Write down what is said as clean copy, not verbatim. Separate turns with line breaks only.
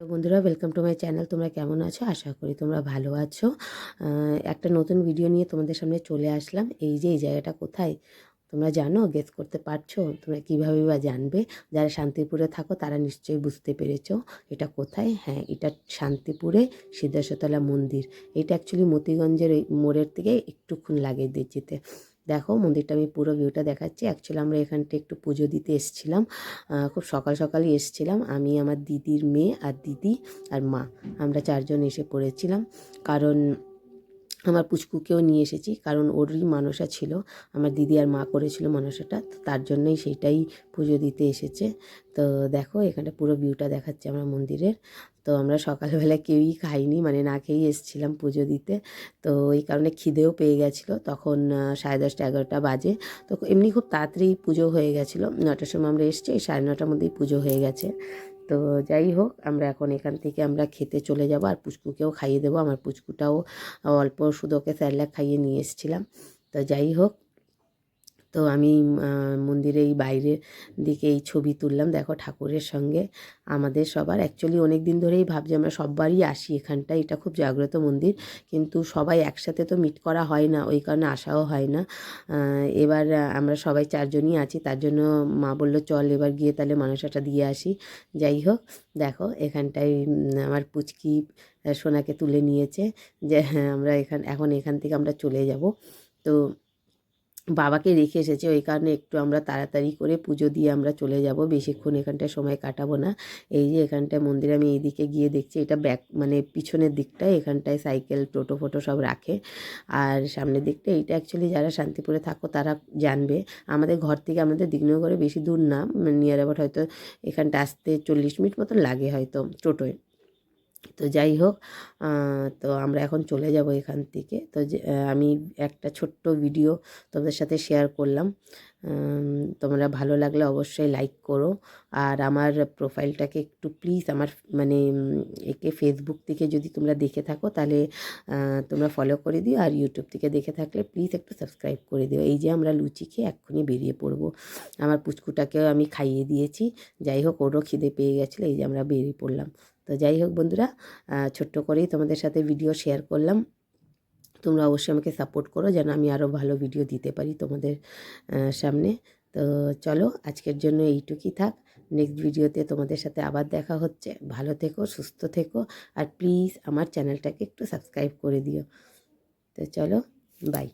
তো বন্ধুরা, welcome to my channel. তোমরা কেমন আছো? আশা করি তোমরা ভালো আছো। একটা নতুন ভিডিও নিয়ে তোমাদের সামনে চলে আসলাম। এই যে এই জায়গাটা কোথায় তোমরা জানো? গেস করতে পারছো? তোমরা কীভাবে বা জানবে? যারা শান্তিপুরে থাকো তারা নিশ্চয়ই বুঝতে পেরেছো এটা কোথায়। হ্যাঁ, এটা শান্তিপুরে সিদ্ধেশ্বরতলা মন্দির। এটা অ্যাকচুয়ালি মতিগঞ্জের এই মোড়ের থেকে একটুক্ষণ লাগে যেতে। দেখো মন্দিরটা আমি পুরো ভিউটা দেখাচ্ছি। অ্যাকচুয়ালি আমরা এখানটা একটু পুজো দিতে এসেছিলাম। খুব সকাল সকালই এসেছিলাম। আমি, আমার দিদির মেয়ে আর দিদি আর মা, আমরা চারজন এসে পড়েছিলাম। কারণ আমার পুচকুকেও নিয়ে এসেছি, কারণ ওরই মানসা ছিল। আমার দিদি আর মা করেছিল মানসাটা, তো তার জন্যই সেইটাই পুজো দিতে এসেছে। তো দেখো এখানটা পুরো ভিউটা দেখাচ্ছে আমরা মন্দিরের। তো আমরা সকালবেলা কেউই খাইনি, মানে না খেয়েই এসেছিলাম পুজো দিতে। তো এই কারণে খিদেও পেয়ে গেছিলো। তখন 10:30 11টা বাজে। তো এমনি খুব তাড়াতাড়ি পুজো হয়ে গেছিলো। 9টার সময় আমরা এসেছি, 9:30টার মধ্যেই পুজো হয়ে গেছে। তো যাই হোক, আমরা এখন এখান থেকে আমরা খেতে চলে যাব, আর পুচকুকেও খাইয়ে দেবো। আমার পুচকুটাও অল্প শুধু ওকে স্যারলাক খাইয়ে নিয়ে এসেছিলাম। তো যাই হোক, তো আমি মন্দিরে এই বাইরের দিকে এই ছবি তুললাম। দেখো ঠাকুরের সঙ্গে আমাদের সবার, অ্যাকচুয়ালি অনেক দিন ধরেই ভাবছি আমরা সববারই আসি এখানটায়। এটা খুব জাগ্রত মন্দির, কিন্তু সবাই একসাথে তো মিট করা হয় না, ওই কারণে আসাও হয় না। এবার আমরা সবাই চারজনই আছি, তার জন্য মা বললো চল এবার গিয়ে তাহলে মানসাটা দিয়ে আসি। যাই হোক, দেখো এখানটায় আমার পুচকি সোনাকে তুলে নিয়েছে যে হ্যাঁ আমরা এখন এখান থেকে আমরা চলে যাব। তো বাবাকে রেখে এসেছে, ওই কারণে একটু আমরা তাড়াতাড়ি করে পুজো দিয়ে আমরা চলে যাব। বেশিক্ষণ এখানটায় সময় কাটাবো না। এই যে এখানটায় মন্দিরে আমি এইদিকে গিয়ে দেখছি, এটা ব্যাক মানে পিছনের দিকটায়, এখানটায় সাইকেল টোটো ফোটো সব রাখে। আর সামনের দিকটা এইটা অ্যাকচুয়ালি যারা শান্তিপুরে থাকো তারা জানবে। আমাদের ঘর থেকে আমাদের দিগনগরে বেশি দূর না, নিয়ার অ্যাবাউট হয়তো এখানটা আসতে 40 মিনিট মতন লাগে হয়তো টোটোয়। তো যাই হোক, তো আমরা এখন চলে যাব এখান থেকে। তো আমি একটা ছোট্ট ভিডিও তোমাদের সাথে শেয়ার করলাম। তোমরা ভালো লাগলে অবশ্যই লাইক করো। আর আমার প্রোফাইলটাকে একটু প্লিজ, আমার মানে একে ফেসবুক থেকে যদি তোমরা দেখে থাকো তাহলে তোমরা ফলো করে দিও, আর ইউটিউব থেকে দেখে থাকলে প্লিজ একটু সাবস্ক্রাইব করে দিও। এই যে আমরা লুচি খেয়ে এক্ষুনি বেরিয়ে পড়বো। আমার পুচকুটাকেও আমি খাইয়ে দিয়েছি। যাই হোক, ওরও খিদে পেয়ে গেছিলো, এই যে আমরা বেরিয়ে পড়লাম। তো যাই হোক বন্ধুরা, ছোট্ট করেই তোমাদের সাথে ভিডিও শেয়ার করলাম। তোমরা অবশ্যই আমাকে সাপোর্ট করো যেন আমি আরও ভালো ভিডিও দিতে পারি তোমাদের সামনে। তো চলো আজকের জন্য এইটুকুই থাক। নেক্সট ভিডিওতে তোমাদের সাথে আবার দেখা হচ্ছে। ভালো থেকো, সুস্থ থেকো, আর প্লিজ আমার চ্যানেলটাকে একটু সাবস্ক্রাইব করে দিও। তো চলো, বাই।